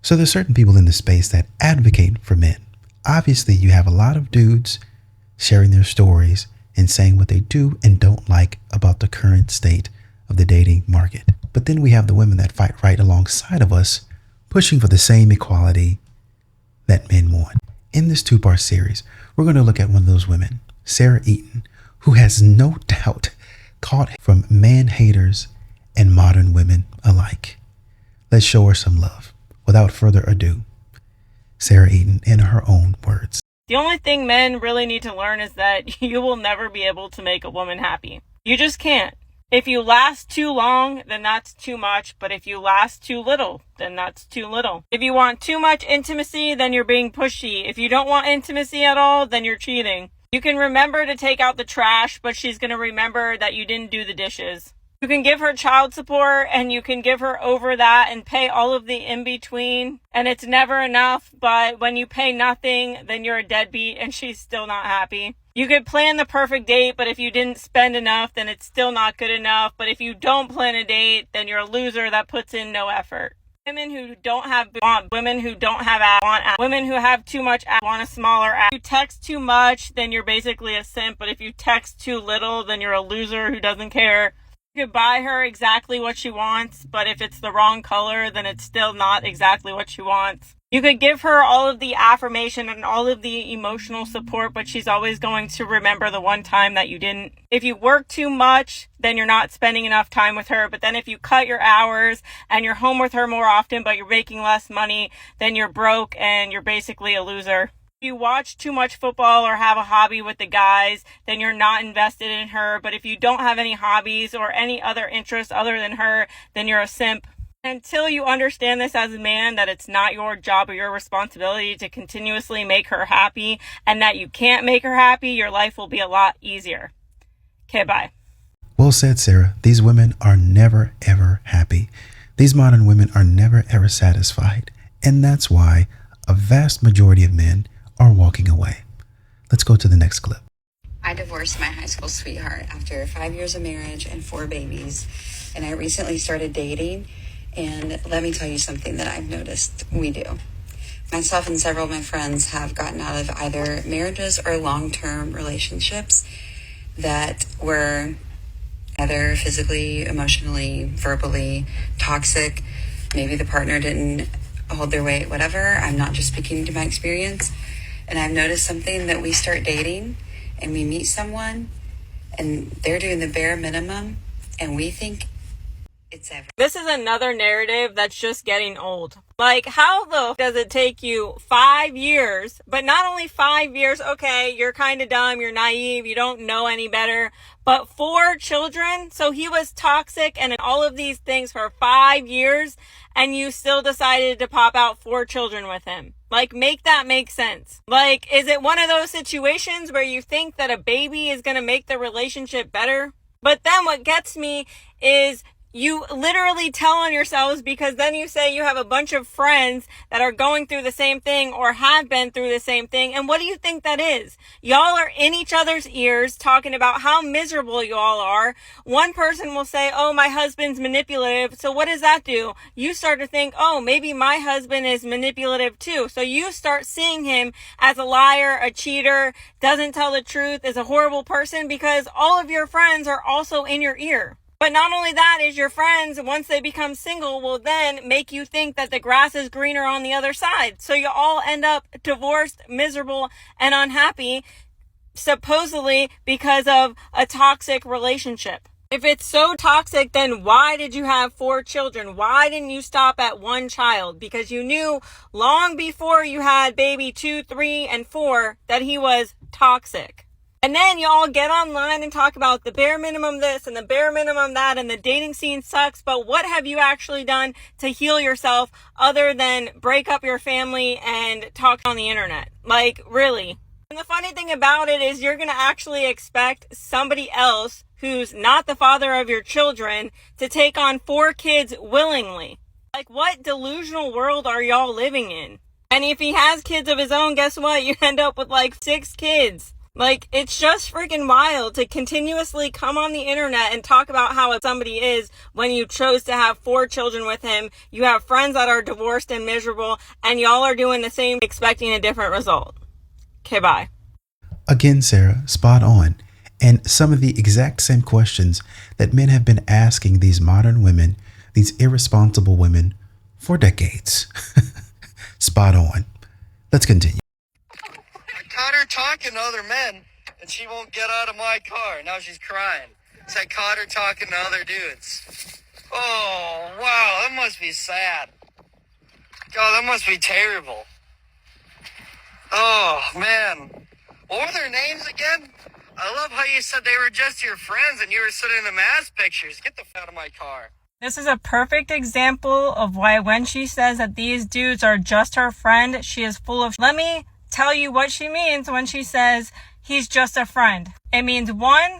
So there's certain people in the space that advocate for men. Obviously, you have a lot of dudes sharing their stories and saying what they do and don't like about the current state of the dating market. But then we have the women that fight right alongside of us, pushing for the same equality that men want. In this two-part series, we're going to look at one of those women, Sara Eaton, who has no doubt caught from man haters and modern women alike. Let's show her some love. Without further ado, Sara Eaton in her own words. The only thing men really need to learn is that you will never be able to make a woman happy. You just can't. If you last too long, then that's too much. But if you last too little, then that's too little. If you want too much intimacy, then you're being pushy. If you don't want intimacy at all, then you're cheating. You can remember to take out the trash, but she's going to remember that you didn't do the dishes. You can give her child support and you can give her over that and pay all of the in-between. And it's never enough, but when you pay nothing, then you're a deadbeat and she's still not happy. You could plan the perfect date, but if you didn't spend enough, then it's still not good enough. But if you don't plan a date, then you're a loser that puts in no effort. Women who don't have want, women who don't have ass want ass, women who have too much ass want a smaller ass. If you text too much, then you're basically a simp. But if you text too little, then you're a loser who doesn't care. You could buy her exactly what she wants, but if it's the wrong color, then it's still not exactly what she wants. You could give her all of the affirmation and all of the emotional support, but she's always going to remember the one time that you didn't. If you work too much, then you're not spending enough time with her. But then if you cut your hours and you're home with her more often, but you're making less money, then you're broke and you're basically a loser. If you watch too much football or have a hobby with the guys, then you're not invested in her. But if you don't have any hobbies or any other interests other than her, then you're a simp. Until you understand this as a man, that it's not your job or your responsibility to continuously make her happy and that you can't make her happy, your life will be a lot easier. Okay, bye. Well said, Sara. These women are never, ever happy. These modern women are never, ever satisfied. And that's why a vast majority of men are walking away. Let's go to the next clip. I divorced my high school sweetheart after 5 years of marriage and 4 babies. And I recently started dating. And let me tell you something that I've noticed we do. Myself and several of my friends have gotten out of either marriages or long-term relationships that were either physically, emotionally, verbally toxic. Maybe the partner didn't hold their weight, whatever. I'm not just speaking to my experience. And I've noticed something that we start dating and we meet someone and they're doing the bare minimum and we think it's everything. This is another narrative that's just getting old. Like, how the does it take you 5 years, but not only 5 years, okay, you're kind of dumb, you're naive, you don't know any better, but 4 children? So he was toxic and all of these things for 5 years, and you still decided to pop out 4 children with him. Like, make that make sense. Like, is it one of those situations where you think that a baby is going to make the relationship better? But then what gets me is you literally tell on yourselves, because then you say you have a bunch of friends that are going through the same thing or have been through the same thing. And what do you think that is? Y'all are in each other's ears talking about how miserable you all are. One person will say, oh, my husband's manipulative. So what does that do? You start to think, oh, maybe my husband is manipulative too. So you start seeing him as a liar, a cheater, doesn't tell the truth, is a horrible person, because all of your friends are also in your ear. But not only that, is your friends, once they become single, will then make you think that the grass is greener on the other side. So you all end up divorced, miserable, and unhappy, supposedly because of a toxic relationship. If it's so toxic, then why did you have 4 children? Why didn't you stop at 1 child? Because you knew long before you had baby 2, 3, and 4 that he was toxic. And then you all get online and talk about the bare minimum this and the bare minimum that, and the dating scene sucks. But what have you actually done to heal yourself other than break up your family and talk on the internet? Like, really? And the funny thing about it is you're going to actually expect somebody else who's not the father of your children to take on 4 kids willingly. Like, what delusional world are y'all living in? And if he has kids of his own, guess what? You end up with like 6 kids. Like, it's just freaking wild to continuously come on the internet and talk about how somebody is when you chose to have 4 children with him. You have friends that are divorced and miserable, and y'all are doing the same, expecting a different result. Okay, bye. Again, Sarah, spot on. And some of the exact same questions that men have been asking these modern women, these irresponsible women, for decades. Spot on. Let's continue. I caught her talking to other men, and she won't get out of my car. Now she's crying. So I caught her talking to other dudes. Oh, wow, that must be sad. God, that must be terrible. Oh, man. What were their names again? I love how you said they were just your friends and you were sending them ass pictures. Get the f*** out of my car. This is a perfect example of why when she says that these dudes are just her friend, she is full of... Let me tell you what she means when she says he's just a friend. It means 1,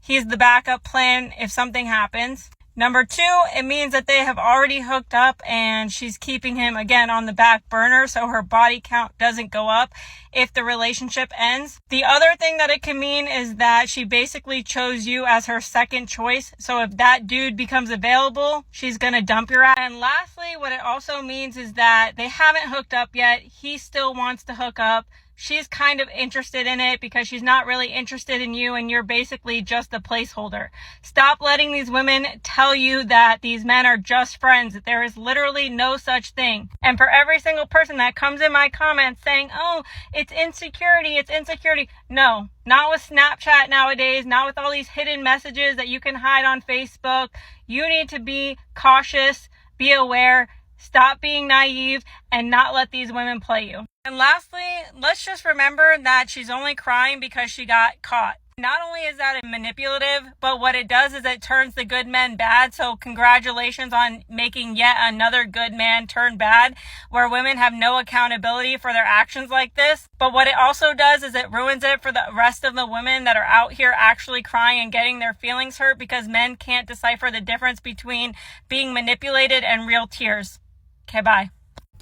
he's the backup plan if something happens. Number 2, it means that they have already hooked up and she's keeping him again on the back burner so her body count doesn't go up if the relationship ends. The other thing that it can mean is that she basically chose you as her second choice. So if that dude becomes available, she's gonna dump your ass. And lastly, what it also means is that they haven't hooked up yet. He still wants to hook up. She's kind of interested in it because she's not really interested in you and you're basically just a placeholder. Stop letting these women tell you that these men are just friends. There is literally no such thing. And for every single person that comes in my comments saying, oh, it's insecurity. No, not with Snapchat nowadays, not with all these hidden messages that you can hide on Facebook. You need to be cautious, be aware, stop being naive, and not let these women play you. And lastly, let's just remember that she's only crying because she got caught. Not only is that manipulative, but what it does is it turns the good men bad. So congratulations on making yet another good man turn bad, where women have no accountability for their actions like this. But what it also does is it ruins it for the rest of the women that are out here actually crying and getting their feelings hurt because men can't decipher the difference between being manipulated and real tears. Okay, bye.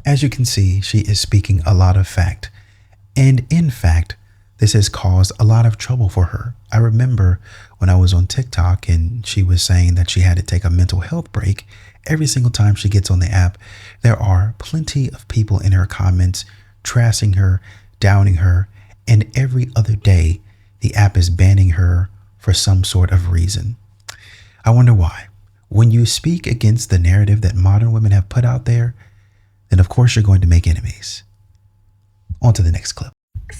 As you can see, she is speaking a lot of fact. And in fact, this has caused a lot of trouble for her. I remember when I was on TikTok and she was saying that she had to take a mental health break. Every single time she gets on the app, there are plenty of people in her comments trashing her, downing her, and every other day, the app is banning her for some sort of reason. I wonder why. When you speak against the narrative that modern women have put out there, then of course you're going to make enemies. On to the next clip.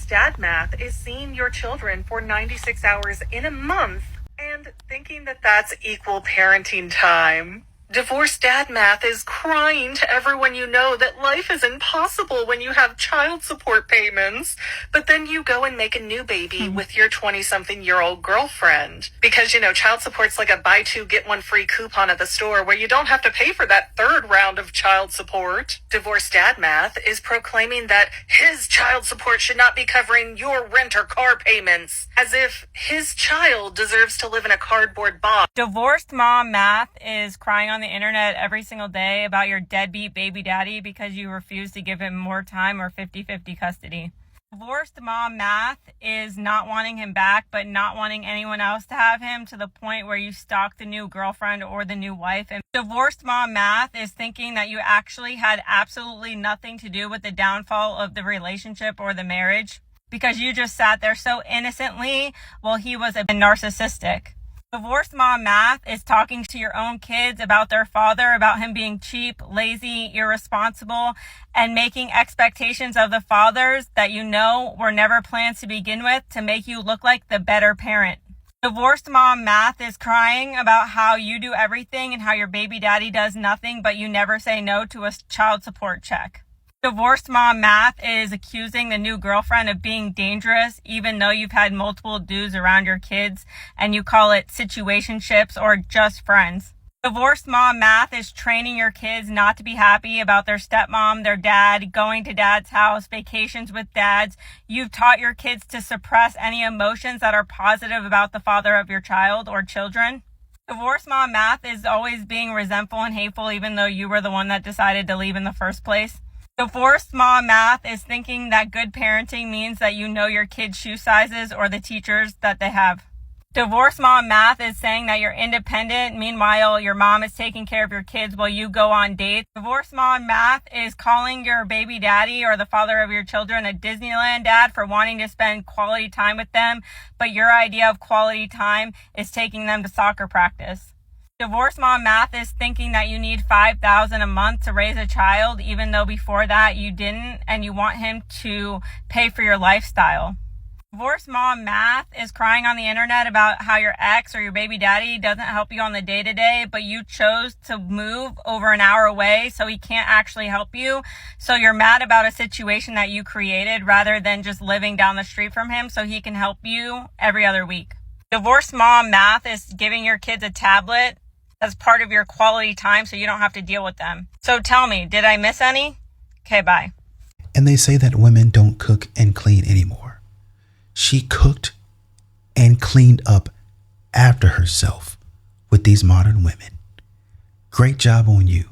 Dad math is seeing your children for 96 hours in a month and thinking that that's equal parenting time. Divorced dad math is crying to everyone you know that life is impossible when you have child support payments, but then you go and make a new baby with your 20-something-year-old girlfriend. Because, child support's like a buy two, get one free coupon at the store where you don't have to pay for that third round of child support. Divorced dad math is proclaiming that his child support should not be covering your rent or car payments, as if his child deserves to live in a cardboard box. Divorced mom math is crying on the internet every single day about your deadbeat baby daddy because you refuse to give him more time or 50-50 custody. Divorced mom math is not wanting him back, but not wanting anyone else to have him to the point where you stalk the new girlfriend or the new wife. And divorced mom math is thinking that you actually had absolutely nothing to do with the downfall of the relationship or the marriage because you just sat there so innocently while he was a narcissistic. Divorced mom math is talking to your own kids about their father, about him being cheap, lazy, irresponsible, and making expectations of the fathers that you know were never planned to begin with to make you look like the better parent. Divorced mom math is crying about how you do everything and how your baby daddy does nothing, but you never say no to a child support check. Divorced mom math is accusing the new girlfriend of being dangerous, even though you've had multiple dudes around your kids and you call it situationships or just friends. Divorced mom math is training your kids not to be happy about their stepmom, their dad, going to dad's house, vacations with dads. You've taught your kids to suppress any emotions that are positive about the father of your child or children. Divorced mom math is always being resentful and hateful, even though you were the one that decided to leave in the first place. Divorced mom math is thinking that good parenting means that you know your kids' shoe sizes or the teachers that they have. Divorced mom math is saying that you're independent. Meanwhile, your mom is taking care of your kids while you go on dates. Divorced mom math is calling your baby daddy or the father of your children a Disneyland dad for wanting to spend quality time with them, but your idea of quality time is taking them to soccer practice. Divorced mom math is thinking that you need $5,000 a month to raise a child, even though before that you didn't, and you want him to pay for your lifestyle. Divorced mom math is crying on the internet about how your ex or your baby daddy doesn't help you on the day-to-day, but you chose to move over an hour away so he can't actually help you. So you're mad about a situation that you created rather than just living down the street from him so he can help you every other week. Divorced mom math is giving your kids a tablet as part of your quality time so you don't have to deal with them. So tell me, did I miss any? Okay, bye. And they say that women don't cook and clean anymore. She cooked and cleaned up after herself with these modern women. Great job on you.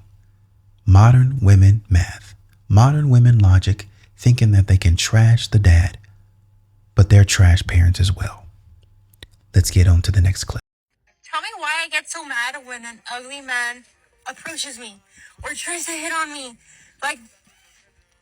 Modern women math. Modern women logic, thinking that they can trash the dad, but they're trash parents as well. Let's get on to the next clip. Tell me why I get so mad when an ugly man approaches me or tries to hit on me. Like,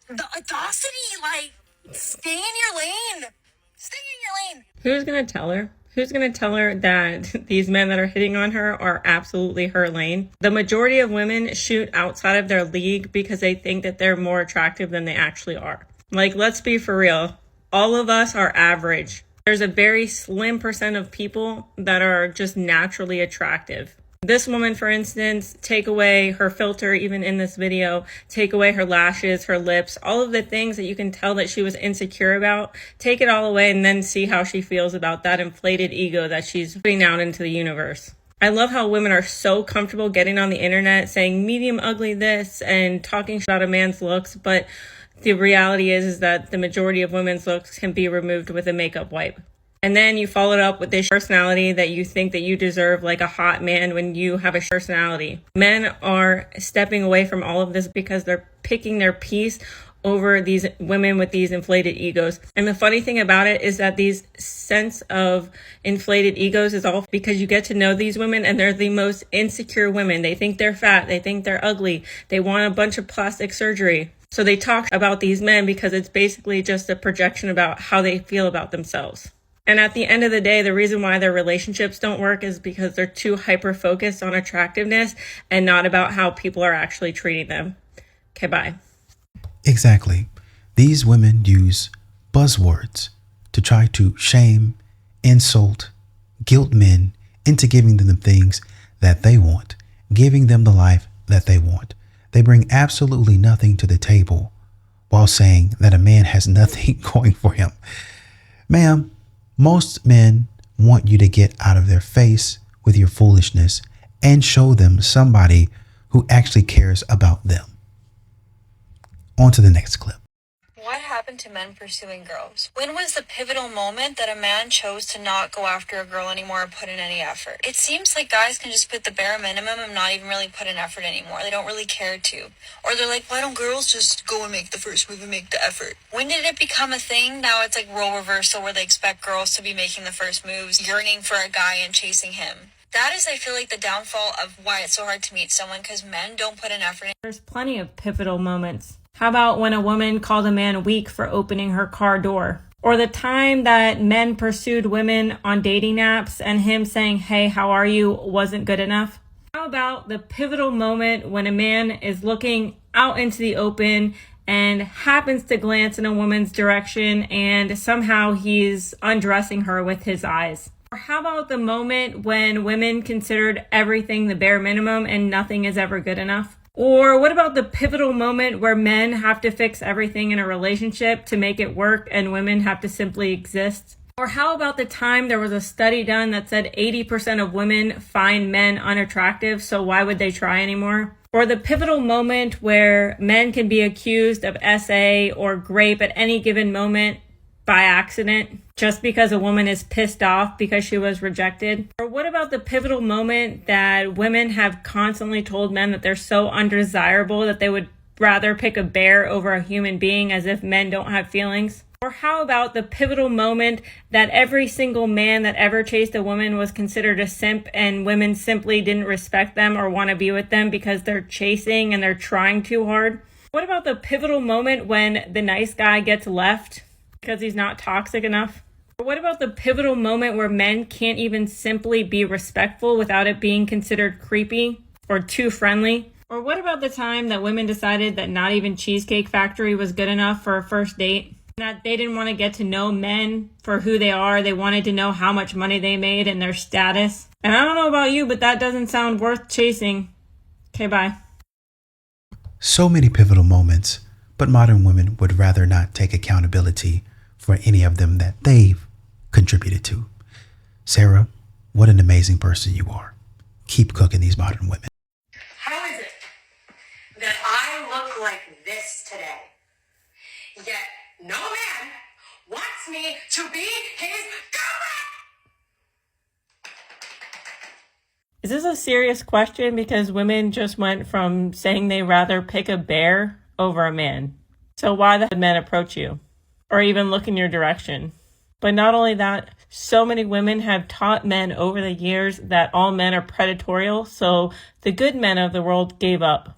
the audacity, like, stay in your lane. Stay in your lane. Who's going to tell her? Who's going to tell her that these men that are hitting on her are absolutely her lane? The majority of women shoot outside of their league because they think that they're more attractive than they actually are. Like, let's be for real. All of us are average. There's a very slim percent of people that are just naturally attractive. This woman, for instance, take away her filter, even in this video, take away her lashes, her lips, all of the things that you can tell that she was insecure about, take it all away and then see how she feels about that inflated ego that she's putting out into the universe. I love how women are so comfortable getting on the internet saying medium ugly this and talking about a man's looks, but the reality is that the majority of women's looks can be removed with a makeup wipe. And then you follow it up with this personality that you think that you deserve like a hot man when you have a personality. Men are stepping away from all of this because they're picking their piece over these women with these inflated egos. And the funny thing about it is that these sense of inflated egos is all because you get to know these women and they're the most insecure women. They think they're fat. They think they're ugly. They want a bunch of plastic surgery. So they talk about these men because it's basically just a projection about how they feel about themselves. And at the end of the day, the reason why their relationships don't work is because they're too hyper-focused on attractiveness and not about how people are actually treating them. Okay, bye. Exactly. These women use buzzwords to try to shame, insult, guilt men into giving them the things that they want, giving them the life that they want. They bring absolutely nothing to the table while saying that a man has nothing going for him. Ma'am, most men want you to get out of their face with your foolishness and show them somebody who actually cares about them. On to the next clip. What happened to men pursuing girls? When was the pivotal moment that a man chose to not go after a girl anymore or put in any effort? It seems like guys can just put the bare minimum and not even really put in effort anymore. They don't really care to. Or they're like, why don't girls just go and make the first move and make the effort? When did it become a thing? Now it's like role reversal where they expect girls to be making the first moves, yearning for a guy and chasing him. That is, I feel like, the downfall of why it's so hard to meet someone, because men don't put in effort. There's plenty of pivotal moments. How about when a woman called a man weak for opening her car door? Or the time that men pursued women on dating apps and him saying, hey, how are you, wasn't good enough? How about the pivotal moment when a man is looking out into the open and happens to glance in a woman's direction and somehow he's undressing her with his eyes? Or how about the moment when women considered everything the bare minimum and nothing is ever good enough? Or what about the pivotal moment where men have to fix everything in a relationship to make it work and women have to simply exist? Or how about the time there was a study done that said 80% of women find men unattractive, so why would they try anymore? Or the pivotal moment where men can be accused of SA or grape at any given moment by accident just because a woman is pissed off because she was rejected? Or what about the pivotal moment that women have constantly told men that they're so undesirable that they would rather pick a bear over a human being, as if men don't have feelings? Or how about the pivotal moment that every single man that ever chased a woman was considered a simp, and women simply didn't respect them or want to be with them because they're chasing and they're trying too hard? What about the pivotal moment when the nice guy gets left because he's not toxic enough? Or what about the pivotal moment where men can't even simply be respectful without it being considered creepy or too friendly? Or what about the time that women decided that not even Cheesecake Factory was good enough for a first date? That they didn't want to get to know men for who they are. They wanted to know how much money they made and their status. And I don't know about you, but that doesn't sound worth chasing. Okay, bye. So many pivotal moments, but modern women would rather not take accountability for any of them that they've contributed to. Sara, what an amazing person you are. Keep cooking these modern women. How is it that I look like this today, yet no man wants me to be his girlfriend? Is this a serious question? Because women just went from saying they rather pick a bear over a man. So why the men approach you or even look in your direction? But not only that, so many women have taught men over the years that all men are predatorial, so the good men of the world gave up.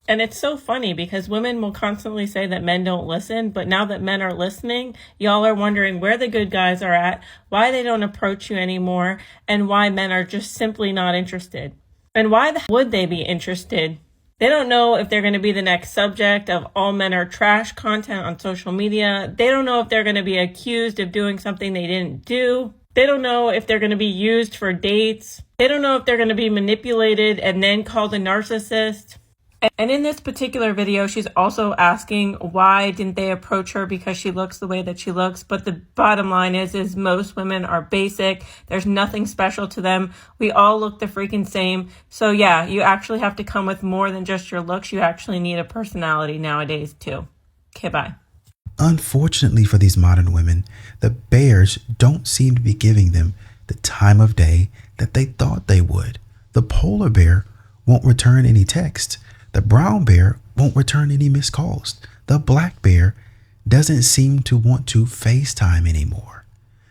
And it's so funny because women will constantly say that men don't listen, but now that men are listening, y'all are wondering where the good guys are at, why they don't approach you anymore, and why men are just simply not interested. And why would they be interested? They don't know if they're going to be the next subject of all men are trash content on social media. They don't know if they're going to be accused of doing something they didn't do. They don't know if they're going to be used for dates. They don't know if they're going to be manipulated and then called a narcissist. And in this particular video, she's also asking why didn't they approach her because she looks the way that she looks. But the bottom line is most women are basic. There's nothing special to them. We all look the freaking same. So yeah, you actually have to come with more than just your looks. You actually need a personality nowadays too. Okay, bye. Unfortunately for these modern women, the bears don't seem to be giving them the time of day that they thought they would. The polar bear won't return any text. The brown bear won't return any missed calls. The black bear doesn't seem to want to FaceTime anymore.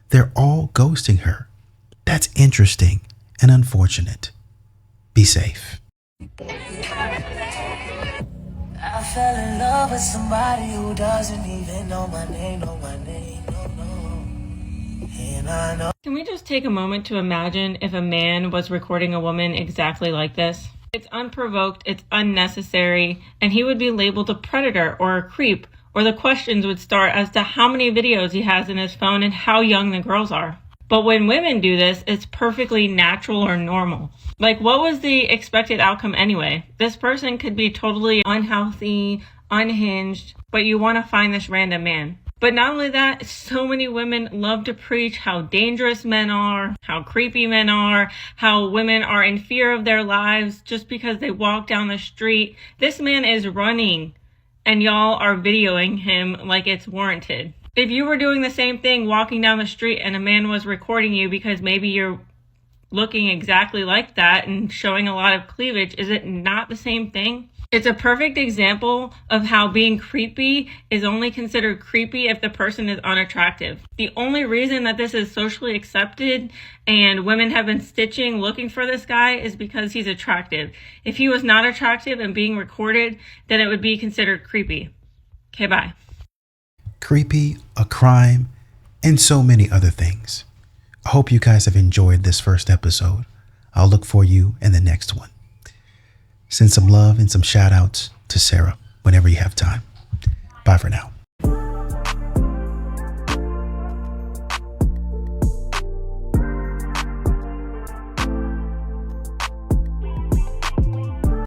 They're all ghosting her. That's interesting and unfortunate. Be safe. I fell in love with somebody who doesn't even know my name, no. And I know. Can we just take a moment to imagine if a man was recording a woman exactly like this? It's unprovoked, it's unnecessary, and he would be labeled a predator or a creep, or the questions would start as to how many videos he has in his phone and how young the girls are. But when women do this, it's perfectly natural or normal. Like, what was the expected outcome anyway? This person could be totally unhealthy, unhinged, but you want to find this random man. But not only that, so many women love to preach how dangerous men are, how creepy men are, how women are in fear of their lives just because they walk down the street. This man is running and y'all are videoing him like it's warranted. If you were doing the same thing walking down the street and a man was recording you because maybe you're looking exactly like that and showing a lot of cleavage, is it not the same thing? It's a perfect example of how being creepy is only considered creepy if the person is unattractive. The only reason that this is socially accepted and women have been stitching looking for this guy is because he's attractive. If he was not attractive and being recorded, then it would be considered creepy. Okay, bye. Creepy, a crime, and so many other things. I hope you guys have enjoyed this first episode. I'll look for you in the next one. Send some love and some shout outs to Sara whenever you have time. Bye for now.